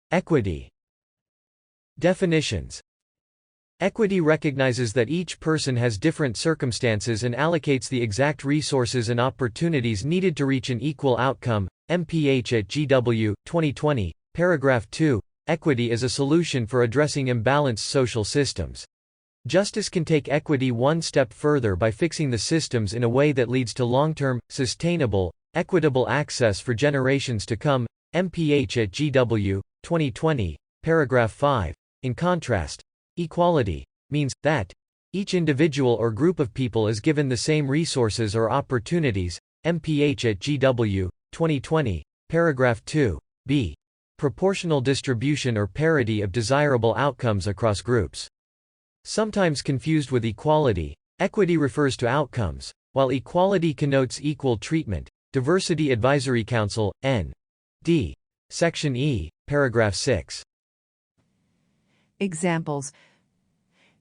Equity. Definitions. Equity recognizes that each person has different circumstances and allocates the exact resources and opportunities needed to reach an equal outcome. MPH at GW, 2020, paragraph 2. Equity is a solution for addressing imbalanced social systems. Justice can take equity one step further by fixing the systems in a way that leads to long-term, sustainable, equitable access for generations to come. MPH at GW, 2020, paragraph 5. In contrast, equality means that each individual or group of people is given the same resources or opportunities. MPH at GW, 2020, paragraph 2. B. Proportional distribution or parity of desirable outcomes across groups. Sometimes confused with equality, equity refers to outcomes, while equality connotes equal treatment. Diversity Advisory Council, N.D. Section E, paragraph 6. Examples: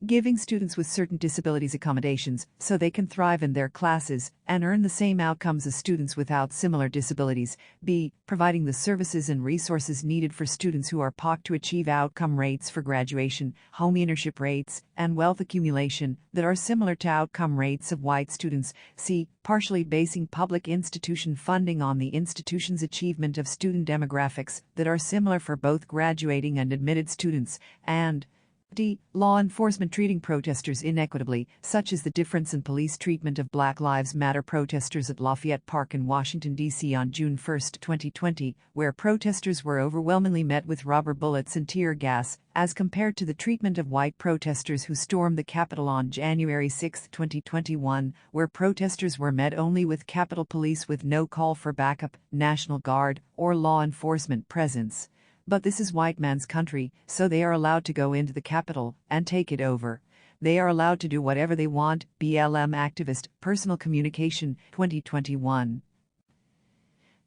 giving students with certain disabilities accommodations so they can thrive in their classes and earn the same outcomes as students without similar disabilities. B. Providing the services and resources needed for students who are POC to achieve outcome rates for graduation, homeownership rates, and wealth accumulation that are similar to outcome rates of white students. C. Partially basing public institution funding on the institution's achievement of student demographics that are similar for both graduating and admitted students. And D. Law enforcement treating protesters inequitably, such as the difference in police treatment of Black Lives Matter protesters at Lafayette Park in Washington, D.C. on June 1, 2020, where protesters were overwhelmingly met with rubber bullets and tear gas, as compared to the treatment of white protesters who stormed the Capitol on January 6, 2021, where protesters were met only with Capitol Police with no call for backup, National Guard, or law enforcement presence. But this is white man's country, so they are allowed to go into the Capitol and take it over. They are allowed to do whatever they want. BLM activist, Personal Communication, 2021.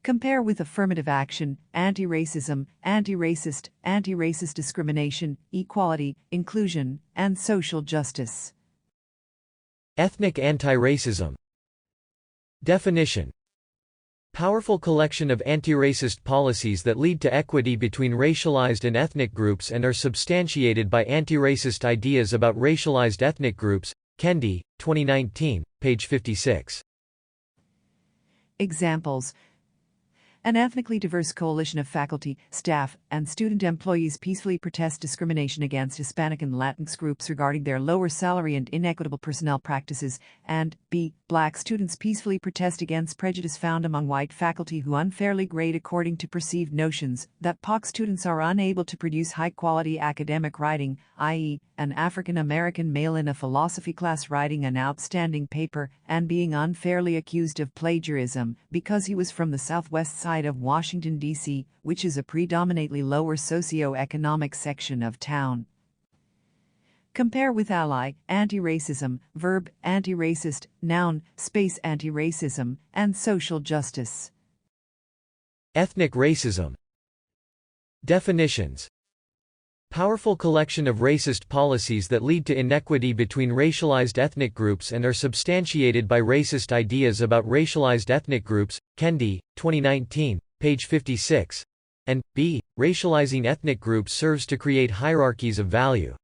Compare with affirmative action, anti-racism, anti-racist discrimination, equality, inclusion, and social justice. Ethnic anti-racism. Definition. Powerful collection of anti-racist policies that lead to equity between racialized and ethnic groups and are substantiated by anti-racist ideas about racialized ethnic groups. Kendi, 2019, page 56. Examples: an ethnically diverse coalition of faculty, staff, and student employees peacefully protest discrimination against Hispanic and Latinx groups regarding their lower salary and inequitable personnel practices. And B. Black students peacefully protest against prejudice found among white faculty who unfairly grade according to perceived notions that POC students are unable to produce high-quality academic writing, i.e., an African American male in a philosophy class writing an outstanding paper and being unfairly accused of plagiarism because he was from the southwest side of Washington, D.C., which is a predominantly lower socio-economic section of town. Compare with ally, anti-racism, verb, anti-racist, noun, space anti-racism, and social justice. Ethnic racism. Definitions. Powerful collection of racist policies that lead to inequity between racialized ethnic groups and are substantiated by racist ideas about racialized ethnic groups. Kendi, 2019, page 56. And B. Racializing ethnic groups serves to create hierarchies of value.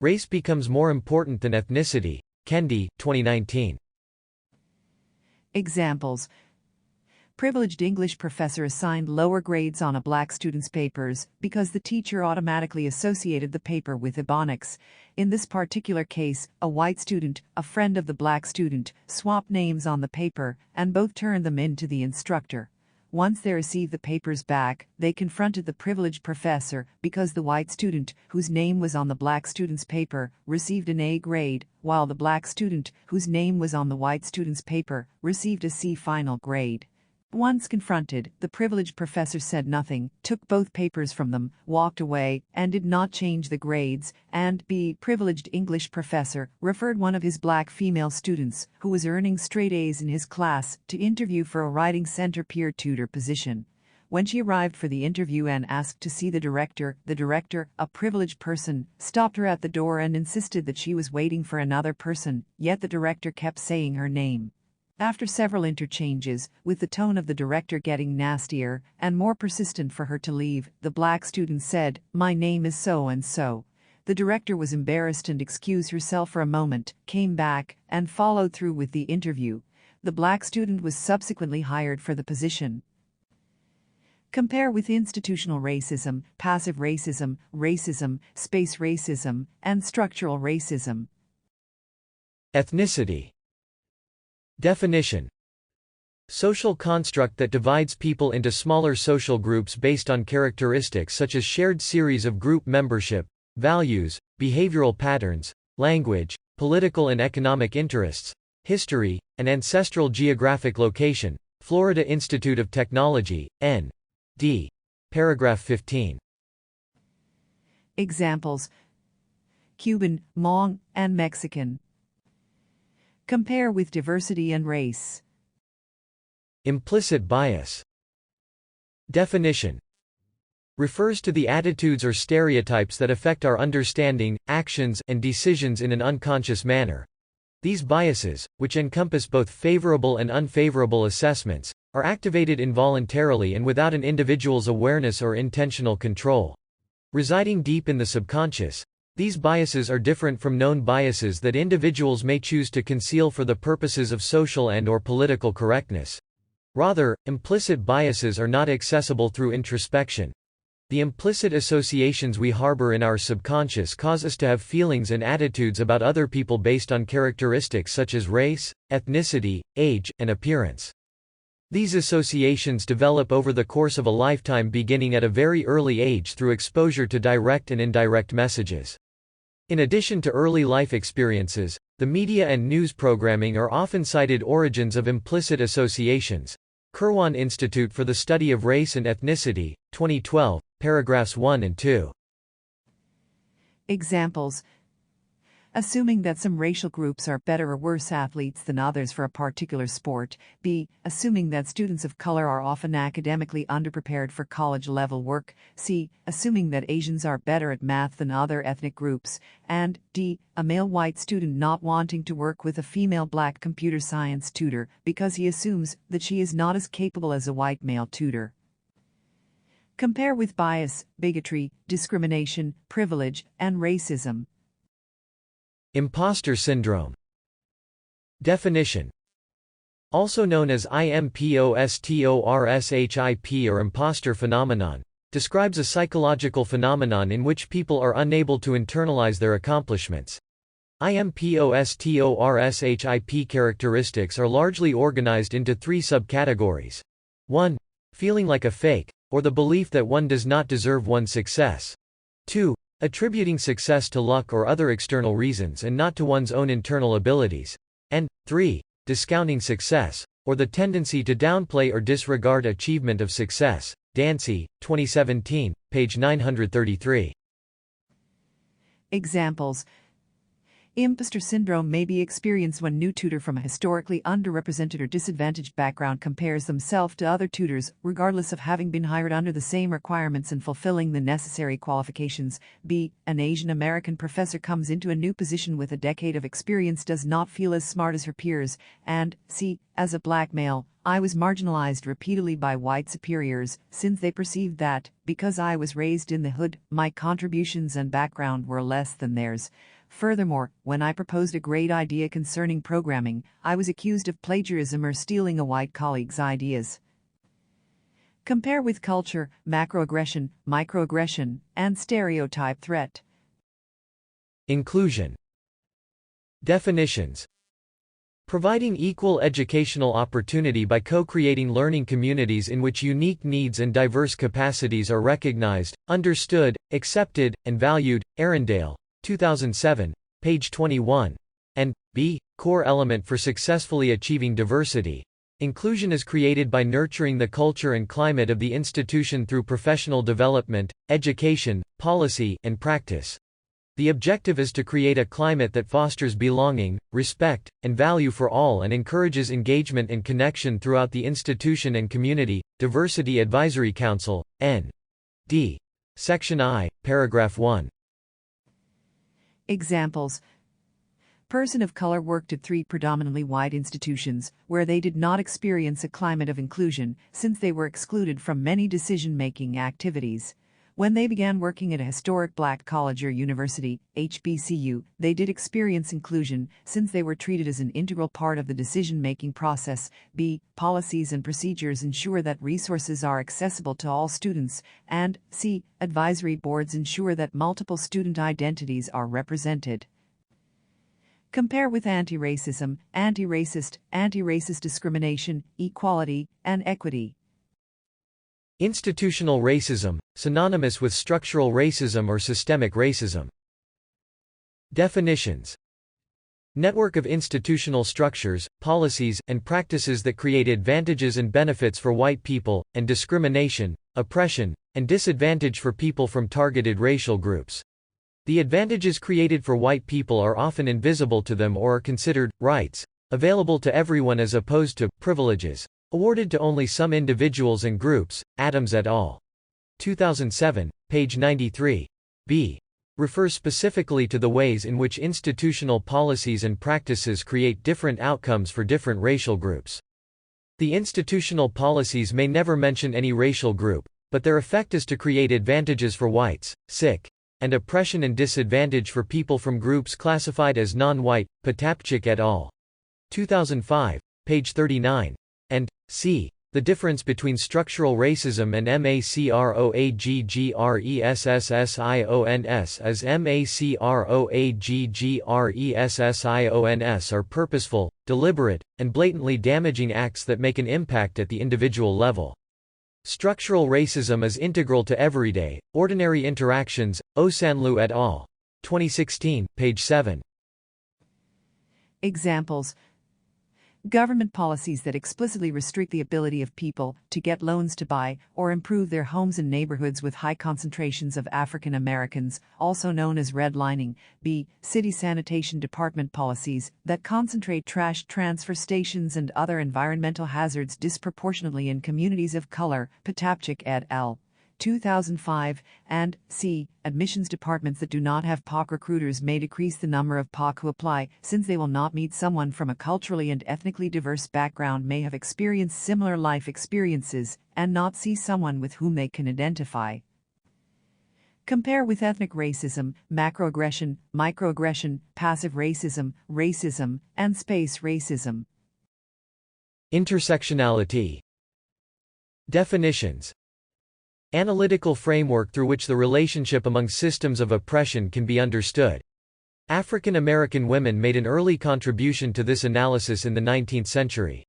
Race becomes more important than ethnicity. Kendi, 2019. Examples: privileged English professor assigned lower grades on a black student's papers because the teacher automatically associated the paper with Ebonics. In this particular case, a white student, a friend of the black student, swapped names on the paper and both turned them in to the instructor. Once they received the papers back, they confronted the privileged professor because the white student, whose name was on the black student's paper, received an A grade, while the black student, whose name was on the white student's paper, received a C final grade. Once confronted, the privileged professor said nothing, took both papers from them, walked away, and did not change the grades. And B. Privileged English professor referred one of his black female students, who was earning straight A's in his class, to interview for a writing center peer tutor position. When she arrived for the interview and asked to see the director, a privileged person, stopped her at the door and insisted that she was waiting for another person, yet the director kept saying her name. After several interchanges, with the tone of the director getting nastier and more persistent for her to leave, the black student said, "My name is so-and-so." The director was embarrassed and excused herself for a moment, came back, and followed through with the interview. The black student was subsequently hired for the position. Compare with institutional racism, passive racism, racism, space racism, and structural racism. Ethnicity. Definition: social construct that divides people into smaller social groups based on characteristics such as shared series of group membership, values, behavioral patterns, language, political and economic interests, history, and ancestral geographic location. Florida Institute of Technology, N.D. Paragraph 15. Examples: Cuban, Hmong, and Mexican. Compare with diversity and race. Implicit bias. Definition: refers to the attitudes or stereotypes that affect our understanding, actions, and decisions in an unconscious manner. These biases, which encompass both favorable and unfavorable assessments, are activated involuntarily and without an individual's awareness or intentional control. Residing deep in the subconscious, these biases are different from known biases that individuals may choose to conceal for the purposes of social and/or political correctness. Rather, implicit biases are not accessible through introspection. The implicit associations we harbor in our subconscious cause us to have feelings and attitudes about other people based on characteristics such as race, ethnicity, age, and appearance. These associations develop over the course of a lifetime, beginning at a very early age through exposure to direct and indirect messages. In addition to early life experiences, the media and news programming are often cited origins of implicit associations. Kirwan Institute for the Study of Race and Ethnicity, 2012, paragraphs 1 and 2. Examples: assuming that some racial groups are better or worse athletes than others for a particular sport. B. Assuming that students of color are often academically underprepared for college-level work. C. Assuming that Asians are better at math than other ethnic groups. And D. A male white student not wanting to work with a female black computer science tutor because he assumes that she is not as capable as a white male tutor. Compare with bias, bigotry, discrimination, privilege, and racism. Imposter syndrome. Definition: also known as impostorship or imposter phenomenon, describes a psychological phenomenon in which people are unable to internalize their accomplishments. Impostorship characteristics are largely organized into three subcategories. 1. Feeling like a fake, or the belief that one does not deserve one's success. 2. Attributing success to luck or other external reasons and not to one's own internal abilities. And 3. Discounting success, or the tendency to downplay or disregard achievement of success. Dancy, 2017, page 933. Examples: imposter syndrome may be experienced when new tutor from a historically underrepresented or disadvantaged background compares themselves to other tutors, regardless of having been hired under the same requirements and fulfilling the necessary qualifications. B. An Asian American professor comes into a new position with a decade of experience, does not feel as smart as her peers. And C. As a black male, I was marginalized repeatedly by white superiors, since they perceived that, because I was raised in the hood, my contributions and background were less than theirs. Furthermore, when I proposed a great idea concerning programming, I was accused of plagiarism or stealing a white colleague's ideas. Compare with culture, macroaggression, microaggression, and stereotype threat. Inclusion. Definitions: providing equal educational opportunity by co-creating learning communities in which unique needs and diverse capacities are recognized, understood, accepted, and valued. Arundale, 2007, page 21. And B. Core element for successfully achieving diversity. Inclusion is created by nurturing the culture and climate of the institution through professional development, education, policy, and practice. The objective is to create a climate that fosters belonging, respect, and value for all and encourages engagement and connection throughout the institution and community. Diversity Advisory Council, N.D. Section I, paragraph 1. Examples: Person of color worked at 3 predominantly white institutions, where they did not experience a climate of inclusion, since they were excluded from many decision-making activities. When they began working at a historic black college or university, HBCU, they did experience inclusion, since they were treated as an integral part of the decision-making process. B. Policies and procedures ensure that resources are accessible to all students, and C. Advisory boards ensure that multiple student identities are represented. Compare with antiracism, anti-racist discrimination, equality, and equity. Institutional racism, synonymous with structural racism or systemic racism. Definitions: network of institutional structures, policies, and practices that create advantages and benefits for white people, and discrimination, oppression, and disadvantage for people from targeted racial groups. The advantages created for white people are often invisible to them or are considered rights, available to everyone as opposed to privileges, awarded to only some individuals and groups. Adams et al. 2007, page 93. B. refers specifically to the ways in which institutional policies and practices create different outcomes for different racial groups. The institutional policies may never mention any racial group, but their effect is to create advantages for whites, and oppression and disadvantage for people from groups classified as non-white. Potapchik et al. 2005, page 39. And C. the difference between structural racism and macroaggressions as macroaggressions are purposeful, deliberate, and blatantly damaging acts that make an impact at the individual level. Structural racism is integral to everyday, ordinary interactions. Osanlu et al. 2016, page 7. Examples: government policies that explicitly restrict the ability of people to get loans to buy or improve their homes in neighborhoods with high concentrations of African Americans, also known as redlining. B. City sanitation department policies that concentrate trash transfer stations and other environmental hazards disproportionately in communities of color. Potapchik et al. 2005, and C. admissions departments that do not have POC recruiters may decrease the number of POC who apply, since they will not meet someone from a culturally and ethnically diverse background may have experienced similar life experiences, and not see someone with whom they can identify. Compare with ethnic racism, macroaggression, microaggression, passive racism, and space racism. Intersectionality. Definitions: analytical framework through which the relationship among systems of oppression can be understood. African American women made an early contribution to this analysis in the 19th century.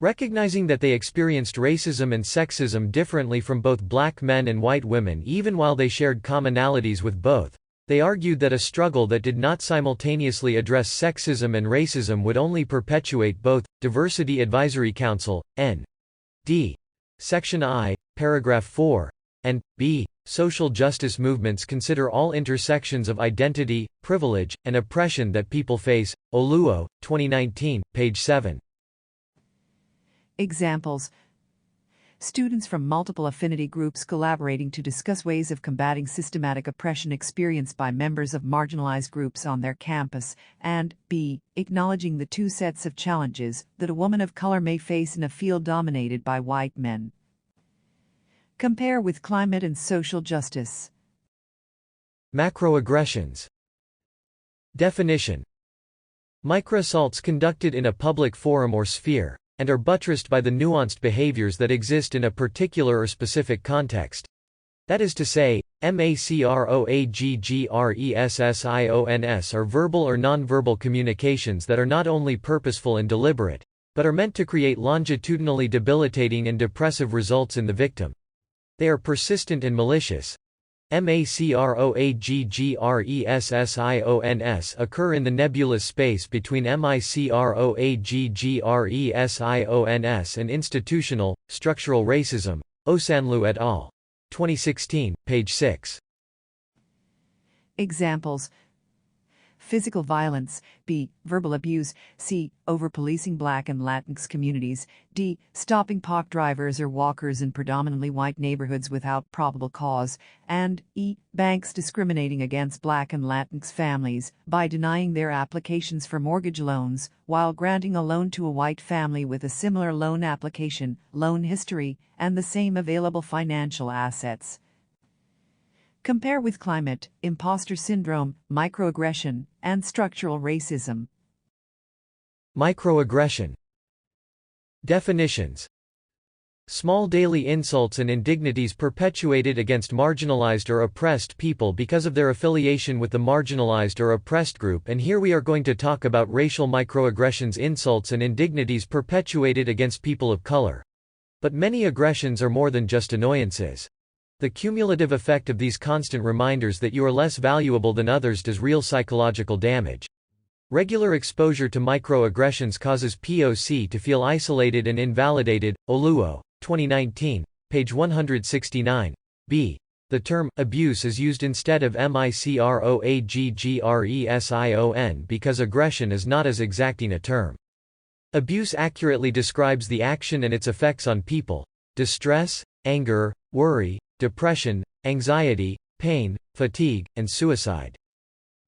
Recognizing that they experienced racism and sexism differently from both black men and white women even while they shared commonalities with both, they argued that a struggle that did not simultaneously address sexism and racism would only perpetuate both. Diversity Advisory Council, N.D. Section I, paragraph 4, and B. Social justice movements consider all intersections of identity, privilege, and oppression that people face. Oluo, 2019, page 7. Examples: students from multiple affinity groups collaborating to discuss ways of combating systematic oppression experienced by members of marginalized groups on their campus, and B. acknowledging the two sets of challenges that a woman of color may face in a field dominated by white men. Compare with climate and social justice. Macroaggressions. Definition: microassaults conducted in a public forum or sphere, and are buttressed by the nuanced behaviors that exist in a particular or specific context. That is to say, macroaggressions are verbal or nonverbal communications that are not only purposeful and deliberate, but are meant to create longitudinally debilitating and depressive results in the victim. They are persistent and malicious. Macroaggressions occur in the nebulous space between microaggressions and institutional, structural racism. Osanlu et al. 2016, page 6. Examples: physical violence, b. verbal abuse, c. over-policing Black and Latinx communities, d. stopping POC drivers or walkers in predominantly white neighborhoods without probable cause, and e. banks discriminating against Black and Latinx families by denying their applications for mortgage loans while granting a loan to a white family with a similar loan application, loan history, and the same available financial assets. Compare with climate, imposter syndrome, microaggression, and structural racism. Microaggression. Definitions. Small daily insults and indignities perpetuated against marginalized or oppressed people because of their affiliation with the marginalized or oppressed group. And here we are going to talk about racial microaggressions, insults and indignities perpetuated against people of color. But many aggressions are more than just annoyances. The cumulative effect of these constant reminders that you are less valuable than others does real psychological damage. Regular exposure to microaggressions causes POC to feel isolated and invalidated. Oluo, 2019, page 169. B. The term abuse is used instead of microaggression because aggression is not as exacting a term. Abuse accurately describes the action and its effects on people: distress, anger, worry, depression, anxiety, pain, fatigue, and suicide.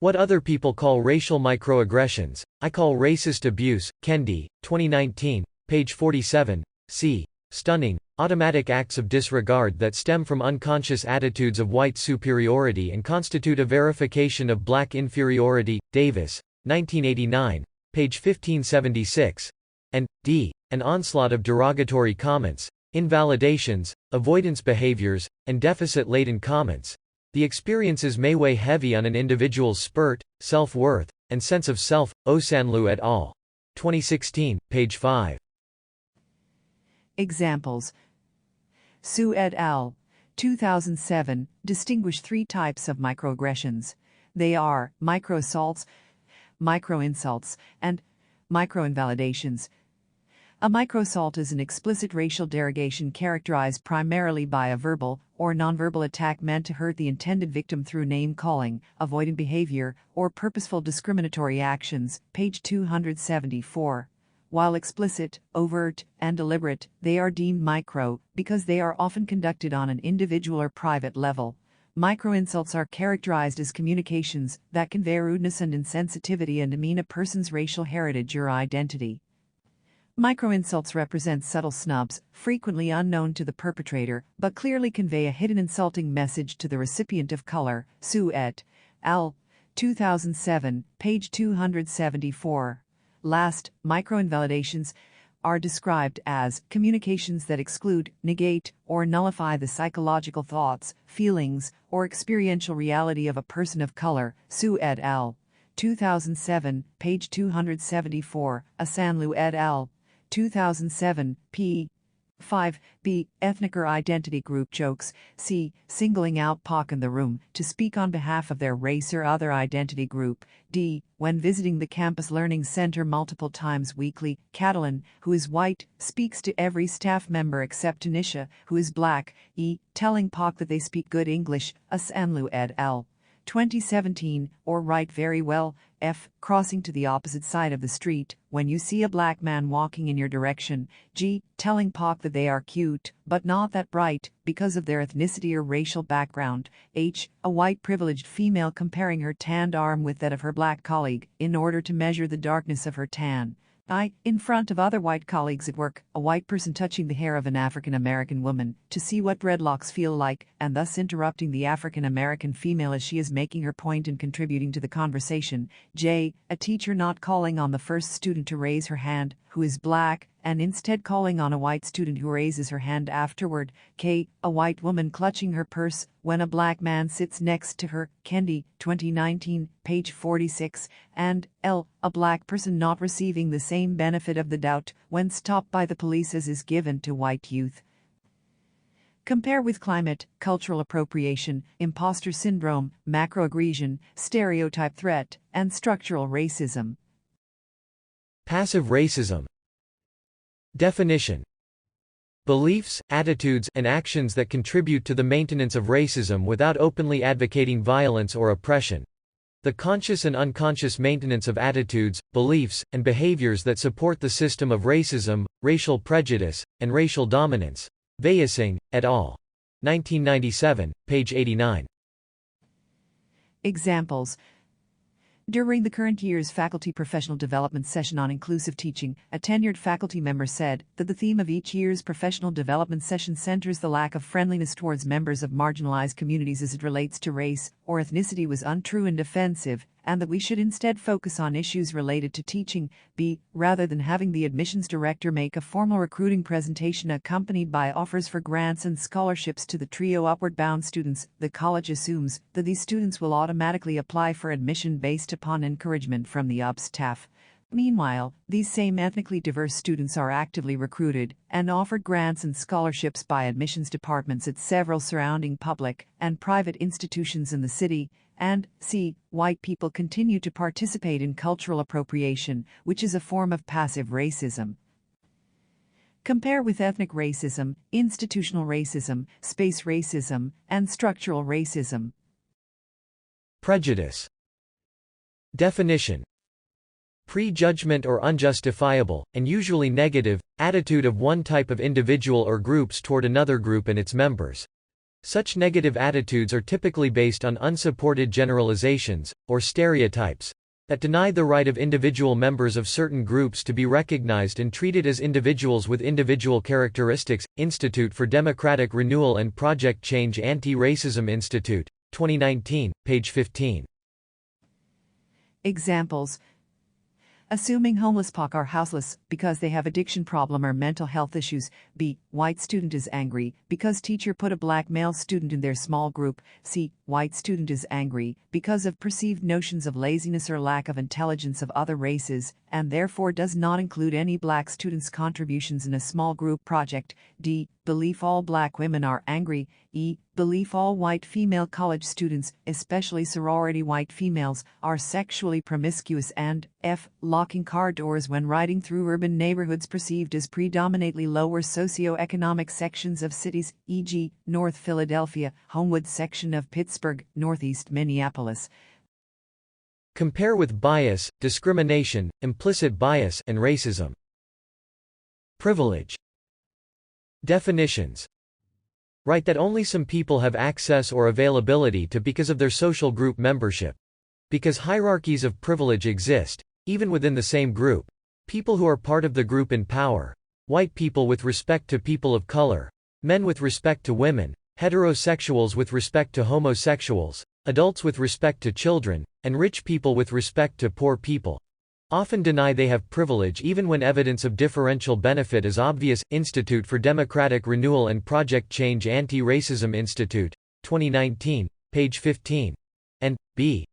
What other people call racial microaggressions, I call racist abuse. Kendi, 2019, page 47. C. Stunning, automatic acts of disregard that stem from unconscious attitudes of white superiority and constitute a verification of Black inferiority. Davis, 1989, page 1576. And D. An onslaught of derogatory comments, invalidations, avoidance behaviors, and deficit-laden comments. The experiences may weigh heavy on an individual's spurt, self-worth, and sense of self. Osanlu et al. 2016, page 5. Examples. Su et al. 2007 distinguish three types of microaggressions. They are microassaults, microinsults, and microinvalidations. A microassault is an explicit racial derogation characterized primarily by a verbal or nonverbal attack meant to hurt the intended victim through name-calling, avoidant behavior, or purposeful discriminatory actions. Page 274. While explicit, overt, and deliberate, they are deemed micro because they are often conducted on an individual or private level. Microinsults are characterized as communications that convey rudeness and insensitivity and demean a person's racial heritage or identity. Microinsults represent subtle snubs, frequently unknown to the perpetrator, but clearly convey a hidden insulting message to the recipient of color. Su et al. 2007, page 274. Last, microinvalidations are described as communications that exclude, negate, or nullify the psychological thoughts, feelings, or experiential reality of a person of color. Su et al. 2007, page 274. Asanlu et al. 2007, p. 5. B. Ethnic or identity group jokes. C. Singling out POC in the room to speak on behalf of their race or other identity group. D. When visiting the campus learning center multiple times weekly, Catalan, who is white, speaks to every staff member except Tanisha, who is Black. E. Telling POC that they speak good English. Asanlu et al. 2017, or write very well. F. Crossing to the opposite side of the street when you see a Black man walking in your direction. G. Telling POC that they are cute, but not that bright, because of their ethnicity or racial background. H. A white privileged female comparing her tanned arm with that of her Black colleague in order to measure the darkness of her tan. I. In front of other white colleagues at work, a white person touching the hair of an African American woman to see what dreadlocks feel like, and thus interrupting the African American female as she is making her point and contributing to the conversation. J. A teacher not calling on the first student to raise her hand, who is Black, and instead calling on a white student who raises her hand afterward. K. A white woman clutching her purse when a Black man sits next to her. Kendi, 2019, page 46. And L. A Black person not receiving the same benefit of the doubt when stopped by the police as is given to white youth. Compare with climate, cultural appropriation, imposter syndrome, macroaggression, stereotype threat, and structural racism. Passive racism. Definition. Beliefs, attitudes, and actions that contribute to the maintenance of racism without openly advocating violence or oppression. The conscious and unconscious maintenance of attitudes, beliefs, and behaviors that support the system of racism, racial prejudice, and racial dominance. Vayasing, et al. 1997, page 89. Examples. During the current year's faculty professional development session on inclusive teaching, a tenured faculty member said that the theme of each year's professional development session centers the lack of friendliness towards members of marginalized communities as it relates to race or ethnicity was untrue and offensive, and that we should instead focus on issues related to teaching, rather than having the admissions director make a formal recruiting presentation accompanied by offers for grants and scholarships to the trio upward-bound students. The college assumes that these students will automatically apply for admission based upon encouragement from the UP staff. Meanwhile, these same ethnically diverse students are actively recruited and offered grants and scholarships by admissions departments at several surrounding public and private institutions in the city, and white people continue to participate in cultural appropriation, which is a form of passive racism. Compare with ethnic racism, institutional racism, space racism, and structural racism. Prejudice. Definition. Prejudgment or unjustifiable, and usually negative, attitude of one type of individual or groups toward another group and its members. Such negative attitudes are typically based on unsupported generalizations, or stereotypes, that deny the right of individual members of certain groups to be recognized and treated as individuals with individual characteristics. Institute for Democratic Renewal and Project Change Anti-Racism Institute, 2019, page 15. Examples. Assuming homeless folk are houseless because they have addiction problem or mental health issues. White student is angry because teacher put a black male student in their small group. White student is angry because of perceived notions of laziness or lack of intelligence of other races, and therefore does not include any black students' contributions in a small group project. Belief all black women are angry. Belief all white female college students, especially sorority white females, are sexually promiscuous, and locking car doors when riding through urban neighborhoods perceived as predominantly lower socioeconomic sections of cities, e.g., North Philadelphia, Homewood section of Pittsburgh, Northeast Minneapolis. Compare with bias, discrimination, implicit bias, and racism. Privilege. Definitions. Right that only some people have access or availability to because of their social group membership. Because hierarchies of privilege exist, even within the same group. People who are part of the group in power. White people with respect to people of color. Men with respect to women. Heterosexuals with respect to homosexuals. Adults with respect to children. And rich people with respect to poor people. Often deny they have privilege even when evidence of differential benefit is obvious. Institute for Democratic Renewal and Project Change Anti-Racism Institute, 2019, page 15. And b.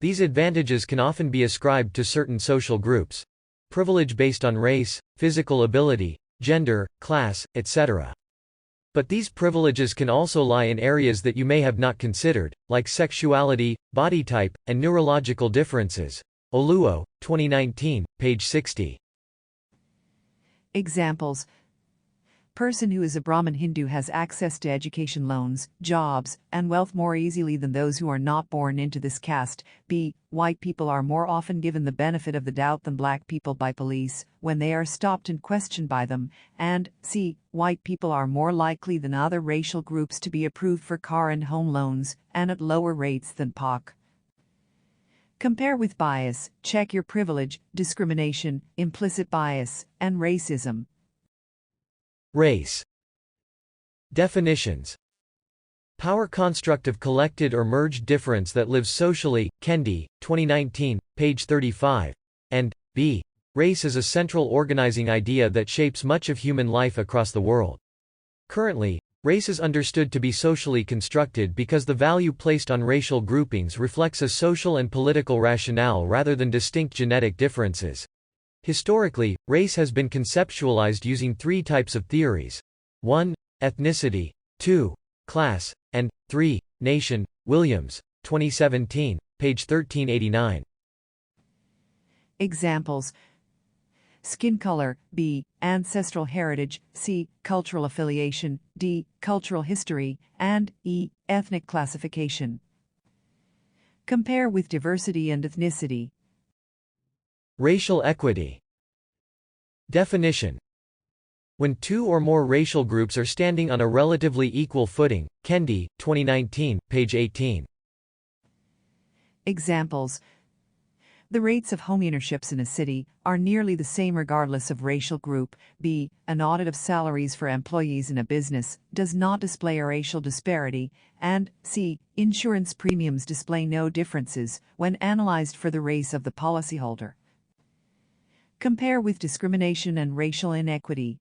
These advantages can often be ascribed to certain social groups. Privilege based on race, physical ability, gender, class, etc. But these privileges can also lie in areas that you may have not considered, like sexuality, body type, and neurological differences. Oluo, 2019, page 60. Examples. Person who is a Brahmin Hindu has access to education loans, jobs, and wealth more easily than those who are not born into this caste. White people are more often given the benefit of the doubt than black people by police when they are stopped and questioned by them. And white people are more likely than other racial groups to be approved for car and home loans, and at lower rates than POC. Compare with bias, check your privilege, discrimination, implicit bias, and racism. Race. Definitions. Power construct of collected or merged difference that lives socially. Kendi, 2019, page 35. And b. Race is a central organizing idea that shapes much of human life across the world. Currently, race is understood to be socially constructed because the value placed on racial groupings reflects a social and political rationale rather than distinct genetic differences. Historically, race has been conceptualized using three types of theories. 1. Ethnicity. 2. Class. And 3. Nation. Williams, 2017, page 1389. Examples. Skin color. B. Ancestral heritage. C. Cultural affiliation. D. Cultural history. And E. Ethnic classification. Compare with diversity and ethnicity. Racial equity. Definition: when two or more racial groups are standing on a relatively equal footing. Kendi, 2019, page 18. Examples: the rates of homeownerships in a city are nearly the same regardless of racial group. B. An audit of salaries for employees in a business does not display a racial disparity. And C. Insurance premiums display no differences when analyzed for the race of the policyholder. Compare with discrimination and racial inequity.